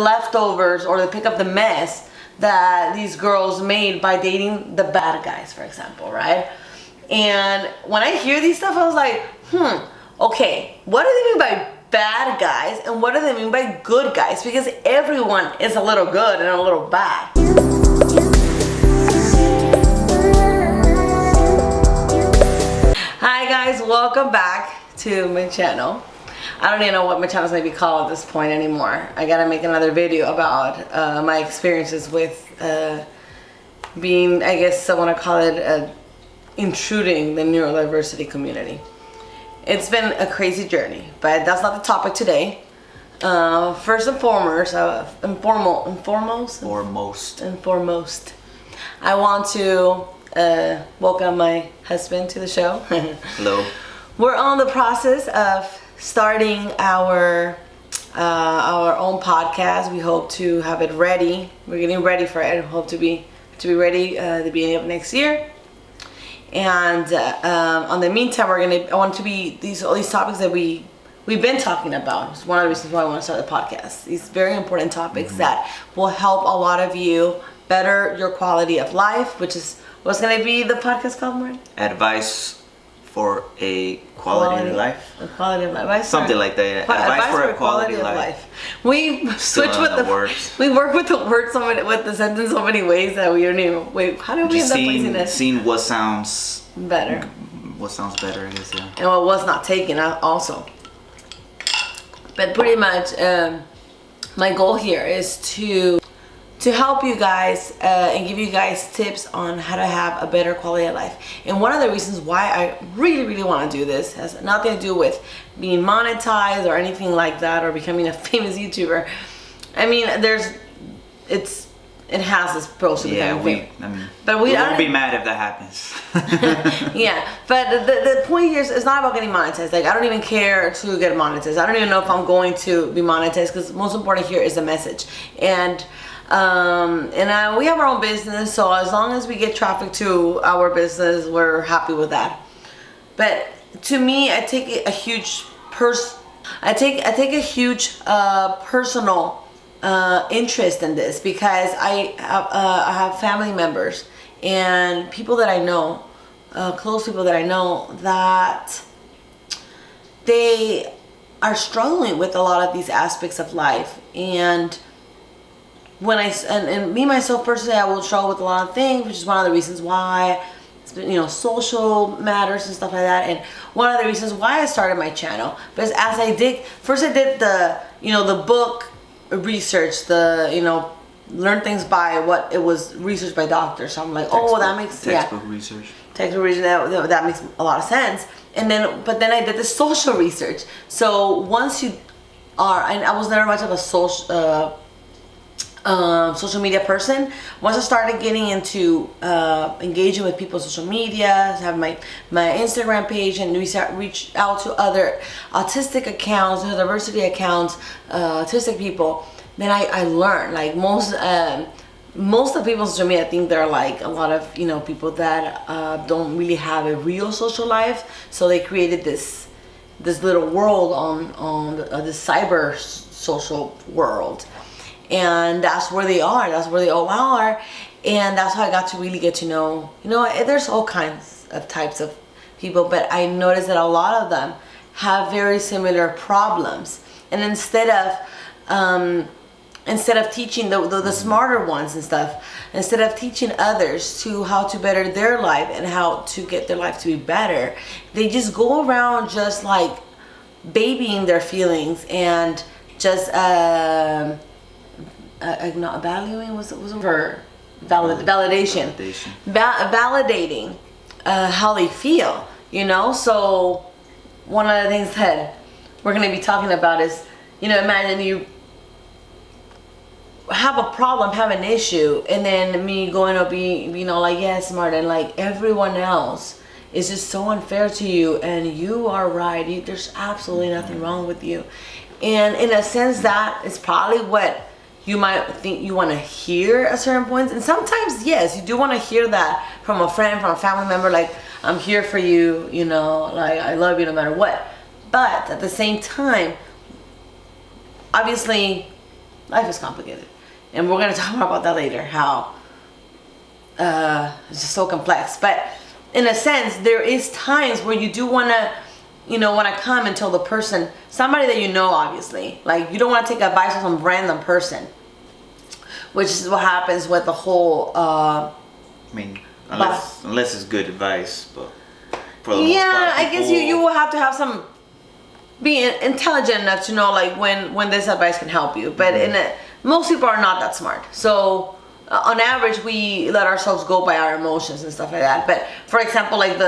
leftovers or they pick up the mess that these girls made by dating the bad guys, for example, right? And when I hear these stuff, I was like, okay, what do they mean by bad guys and what do they mean by good guys? Because everyone is a little good and a little bad. Hi guys, welcome back to my channel. I don't even know what my channel's gonna be called at this point anymore. I gotta make another video about my experiences with being, I guess I wanna call it, intruding the neurodiversity community. It's been a crazy journey, but that's not the topic today. First and foremost, I want to welcome my husband to the show. Hello. We're on the process of starting our own podcast. We hope to have it ready. We're getting ready for it. We hope to be ready at the beginning of next year. And on the meantime, I want to be all these topics that we've been talking about. It's one of the reasons why I want to start the podcast. These very important topics that will help a lot of you better your quality of life, which is what's going to be the podcast called, Martin? Advice for a quality of life. A quality of life. Something like that. Advice for a quality of life. We switch with the words. We work with the word with the sentence so many ways that we don't even wait. How do we end up placing this? Seeing what sounds better. What sounds better, I guess. Yeah. And what was not taken also. But pretty much, my goal here is to help you guys and give you guys tips on how to have a better quality of life. And one of the reasons why I really want to do this has nothing to do with being monetized or anything like that or becoming a famous YouTuber. I mean, it has its pros to becoming famous. But we won't be mad if that happens. Yeah, but the point here is it's not about getting monetized. Like, I don't even care to get monetized. I don't even know if I'm going to be monetized because most important here is the message. And we have our own business, so as long as we get traffic to our business, we're happy with that. But to me, I take a huge personal interest in this because I have family members and people that I know, close people that I know, that they are struggling with a lot of these aspects of life. And when and me myself personally, I will struggle with a lot of things, which is one of the reasons why, social matters and stuff like that. And one of the reasons why I started my channel, because as I did the book research, learn things by what it was researched by doctors. So I'm like, that makes textbook research. Textbook research, that makes a lot of sense. But then I did the social research. So once you are, and I was never much of a social media person. Once I started getting into engaging with people's social media, have my Instagram page, and reach out to other autistic accounts, diversity accounts, autistic people, then I learned, like most of people's social media, I think they're like a lot of people that don't really have a real social life, so they created this little world on the cyber social world. And that's where they are. That's where they all are. And that's how I got to really get to know, there's all kinds of types of people, but I noticed that a lot of them have very similar problems. And instead of teaching the smarter ones and stuff, instead of teaching others to how to better their life and how to get their life to be better, they just go around just like babying their feelings and just not valuing, validating how they feel, So one of the things that we're going to be talking about is, imagine you have a problem, have an issue, and then me going to be, like, yes, Martin, like everyone else is just so unfair to you, and you are right. There's absolutely nothing wrong with you. And in a sense, that is probably what you might think you want to hear at certain points. And sometimes, yes, you do want to hear that from a friend, from a family member, like, I'm here for you, like, I love you no matter what. But at the same time, obviously, life is complicated, and we're gonna talk more about that later. How it's just so complex, but in a sense, there is times where you do wanna, wanna come and tell the person, somebody that you know, obviously, like you don't want to take advice from some random person, which is what happens with the whole. I mean, unless it's good advice, but for the most yeah, part, I guess you will have to have some be intelligent enough to know like when this advice can help you. But most people are not that smart, so on average we let ourselves go by our emotions and stuff like that. But for example, like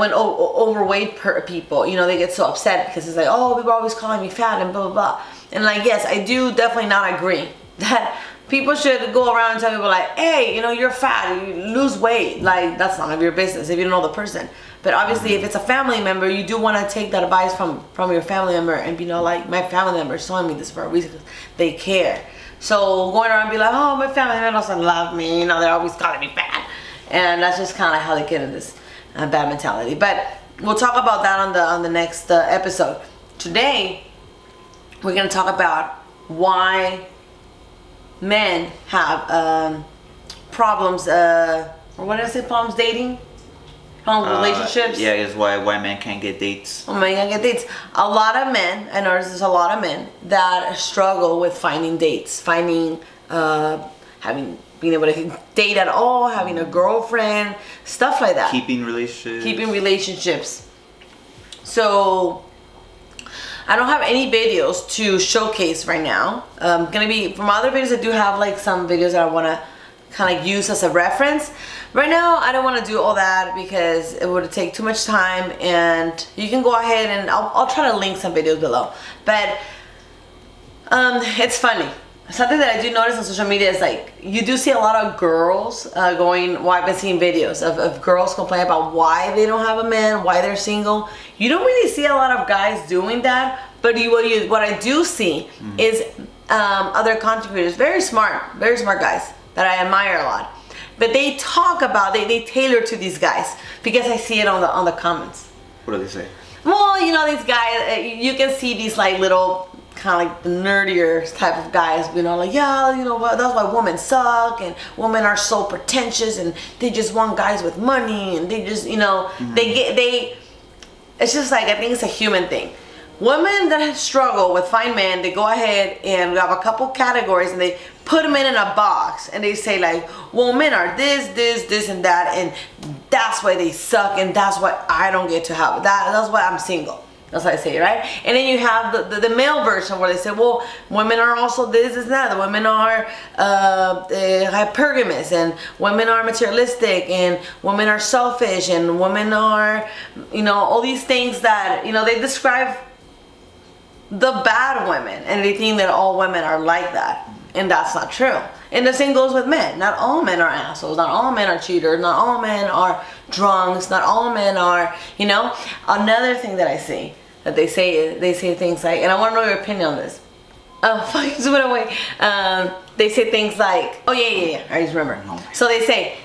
when overweight people, they get so upset because it's like, oh, people are always calling me fat and blah blah blah. And like, yes, I do definitely not agree that people should go around and tell people like, hey, you're fat, you lose weight. Like, that's none of your business if you don't know the person. But obviously, if it's a family member, you do want to take that advice from your family member and be like, my family member is telling me this for a reason because they care. So going around and be like, oh, my family member doesn't love me, they're always calling me fat. And that's just kind of how they get in this bad mentality. But we'll talk about that on the next episode. Today, we're going to talk about why men have problems, or what did I say, problems dating? Relationships. Yeah, is why men can't get dates. Men can't get dates. A lot of men, I noticed there's a lot of men that struggle with finding dates, being able to date at all, having a girlfriend, stuff like that. Keeping relationships. So I don't have any videos to showcase right now. Gonna be from other videos. I do have like some videos that I want to kind of use as a reference. Right now, I don't want to do all that because it would take too much time, and you can go ahead and I'll try to link some videos below. But it's funny. Something that I do notice on social media is like you do see a lot of girls I've been seeing videos of girls complaining about why they don't have a man, why they're single. You don't really see a lot of guys doing that, but what I do see is other content creators, very smart guys that I admire a lot. But they talk about, they tailor to these guys because I see it on the comments. What do they say? Well, these guys, you can see these like little kind of like the nerdier type of guys, like, yeah, that's why women suck and women are so pretentious and they just want guys with money and they just, it's just like, I think it's a human thing. Women that struggle with fine men, they go ahead and we have a couple categories and they put them in a box and they say like, well, men are this and that, and that's why they suck and that's why I don't get to have that. That's why I'm single. That's what I say, right? And then you have the male version where they say, well, women are also this and that. The women are hypergamous, and women are materialistic, and women are selfish, and women are, all these things that, they describe the bad women, and they think that all women are like that, and that's not true. And the same goes with men. Not all men are assholes. Not all men are cheaters. Not all men are drunks. Not all men are, Another thing that I see that they say things like, and I want to know your opinion on this. Oh, fuck, it just went away. They say things like, oh yeah, I just remember. So they say,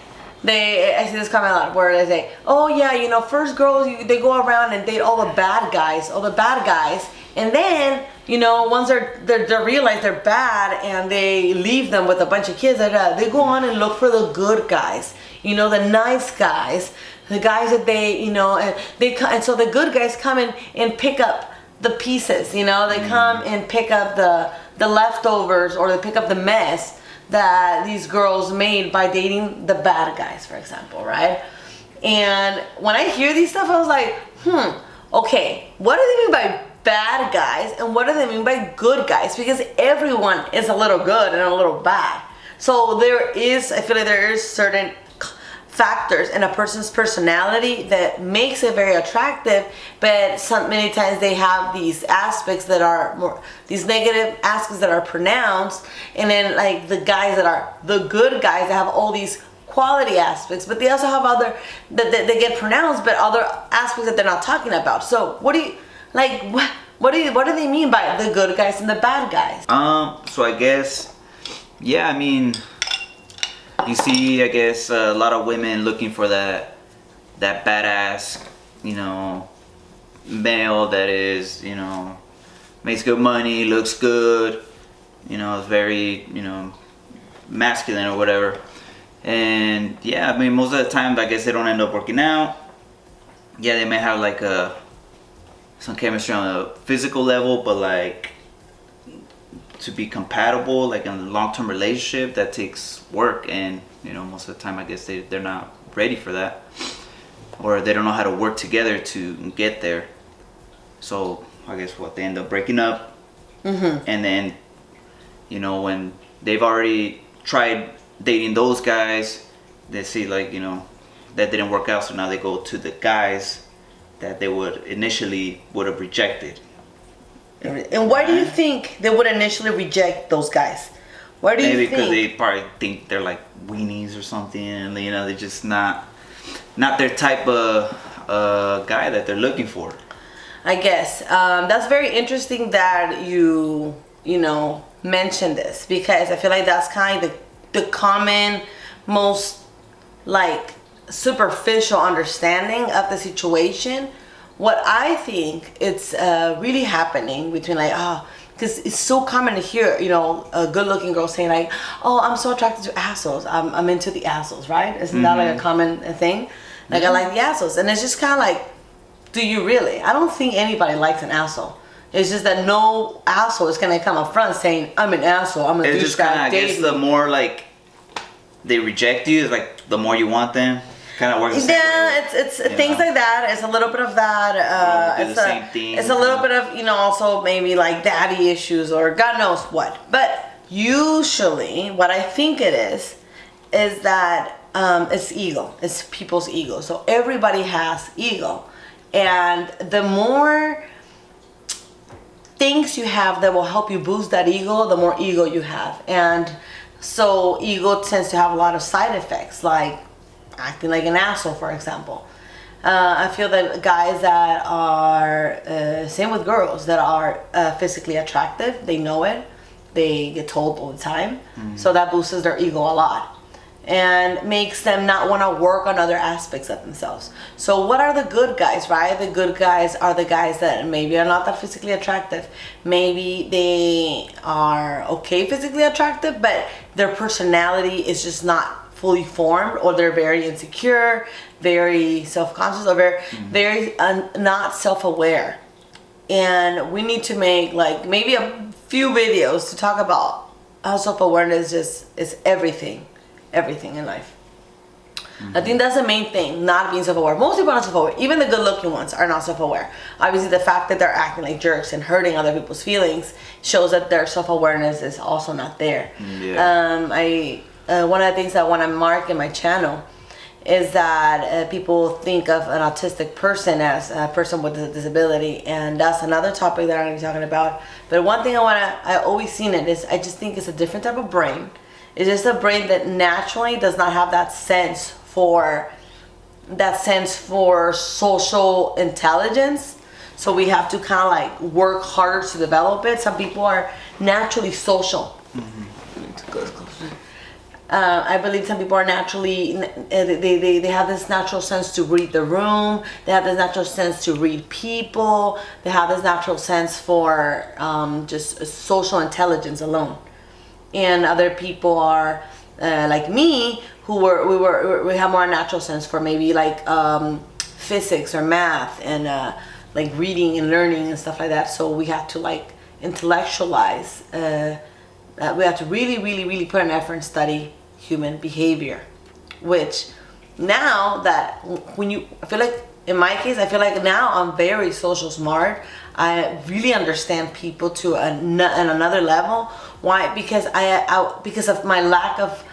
I see this comment a lot where they say, oh yeah, first girls, they go around and date all the bad guys, and then, once they realize they're bad and they leave them with a bunch of kids, they go on and look for the good guys, the nice guys, the guys that they, and so the good guys come in and pick up the pieces, they come and pick up the leftovers, or they pick up the mess that these girls made by dating the bad guys, for example, right? And when I hear these stuff, I was like, okay, what do they mean by bad guys and what do they mean by good guys? Because everyone is a little good and a little bad. So I feel like there is certain factors in a person's personality that makes it very attractive, but many times they have these aspects that are more, these negative aspects that are pronounced, and then like the guys that are the good guys that have all these quality aspects, but they also have other that they get pronounced, but other aspects that they're not talking about. So what do they mean by the good guys and the bad guys? So I guess, yeah, I mean, you see, I guess, a lot of women looking for that badass, male that is, makes good money, looks good, It's very, masculine or whatever. And yeah, I mean, most of the time, I guess they don't end up working out. Yeah, they may have like some chemistry on a physical level, but like to be compatible, like in a long-term relationship, that takes work. And most of the time, I guess they're not ready for that, or they don't know how to work together to get there. So I guess they end up breaking up. And then when they've already tried dating those guys, they see like that didn't work out, so now they go to the guys that they would have rejected. And why do you think they would initially reject those guys? Why do you think? Maybe because they probably think they're like weenies or something, and they're just not their type of guy that they're looking for. I guess that's very interesting that you mentioned this, because I feel like that's kind of the common, most like superficial understanding of the situation. What I think it's really happening between because it's so common to hear a good-looking girl saying like, oh, I'm so attracted to assholes, I'm into the assholes, right? Isn't that like a common thing? Like, I like the assholes. And it's just kind of like, do you really? I don't think anybody likes an asshole. It's just that no asshole is gonna come up front saying, I'm an asshole, I'm a douchebag. It's just kind of, I guess, the more like they reject you, is like the more you want them. Kind of works the same way. It's things like that. It's a little bit of that. It's the same thing. It's a little bit of also maybe like daddy issues or God knows what. But usually, what I think it is that it's ego. It's people's ego. So everybody has ego, and the more things you have that will help you boost that ego, the more ego you have. And so ego tends to have a lot of side effects, like acting like an asshole, for example. I feel that guys that are, same with girls, that are physically attractive, they know it, they get told all the time. So that boosts their ego a lot and makes them not want to work on other aspects of themselves. So what are the good guys, right? The good guys are the guys that maybe are not that physically attractive. Maybe they are okay physically attractive, but their personality is just not fully formed, or they're very insecure, very self-conscious, or very not self-aware. And we need to make like maybe a few videos to talk about how self-awareness is everything in life. I think that's the main thing, not being self-aware. Most people are not self-aware. Even the good-looking ones are not self-aware. Obviously, the fact that they're acting like jerks and hurting other people's feelings shows that their self-awareness is also not there. One of the things that I want to mark in my channel is that people think of an autistic person as a person with a disability, and that's another topic that I'm going to be talking about. But one thing I always seen it is, I just think it's a different type of brain. It's just a brain that naturally does not have that sense for social intelligence. So we have to kind of like work harder to develop it. Some people are naturally social. I believe some people are naturally, they have this natural sense to read the room. They have this natural sense to read people. They have this natural sense for just social intelligence alone. And other people are like me, we have more natural sense for maybe like physics or math and like reading and learning and stuff like that. So we have to like intellectualize. We have to really put an effort and study human behavior, which now that I feel like in my case, I feel like now I'm very social smart. I really understand people to another level. Why? Because because of my lack of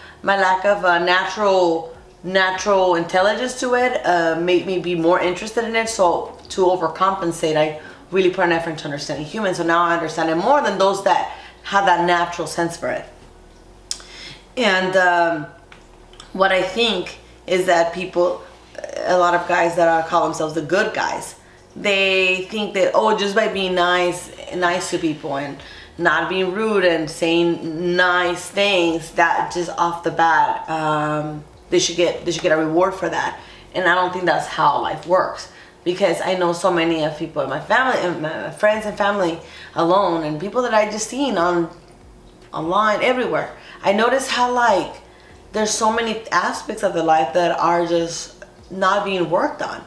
natural intelligence to it, made me be more interested in it. So to overcompensate, I really put an effort into understanding humans. So now I understand it more than those that have that natural sense for it. And what I think is that a lot of guys that call themselves the good guys, they think that, just by being nice to people and not being rude and saying nice things, that just off the bat, they should get a reward for that. And I don't think that's how life works, because I know so many of people in my family, and my friends and family alone, and people that I just seen on online, everywhere. I notice how like there's so many aspects of their life that are just not being worked on.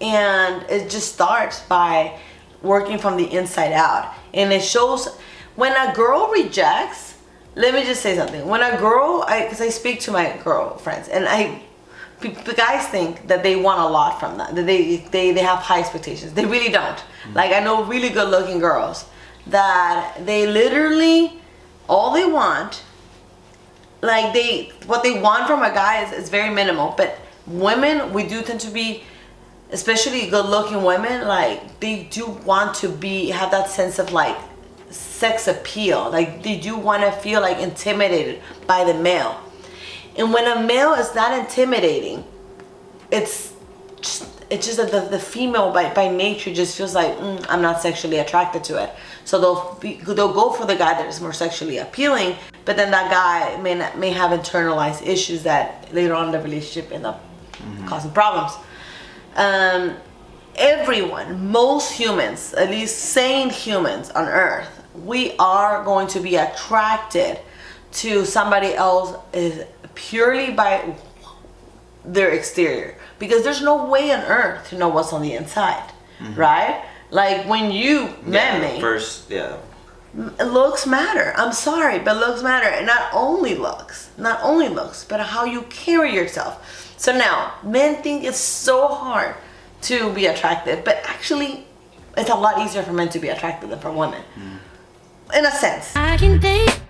And it just starts by working from the inside out. And it shows when a girl rejects, let me just say something. When a girl, because I speak to my girlfriends, and the guys think that they want a lot from that, that they have high expectations. They really don't. Like, I know really good looking girls that they literally, all they want, like what they want from a guy is very minimal. But women, we do tend to be, especially good looking women, like they do want to have that sense of like sex appeal. Like they do want to feel like intimidated by the male. And when a male is not intimidating, it's just that the female by nature just feels like I'm not sexually attracted to it. So they'll go for the guy that is more sexually appealing, but then that guy may have internalized issues that later on in the relationship end up causing problems. Everyone, most humans, at least sane humans on Earth, we are going to be attracted to somebody else purely by their exterior, because there's no way on Earth to know what's on the inside, right? Like when you met me, looks matter. I'm sorry, but looks matter. And not only looks, but how you carry yourself. So now, men think it's so hard to be attractive, but actually, it's a lot easier for men to be attractive than for women. In a sense. I can think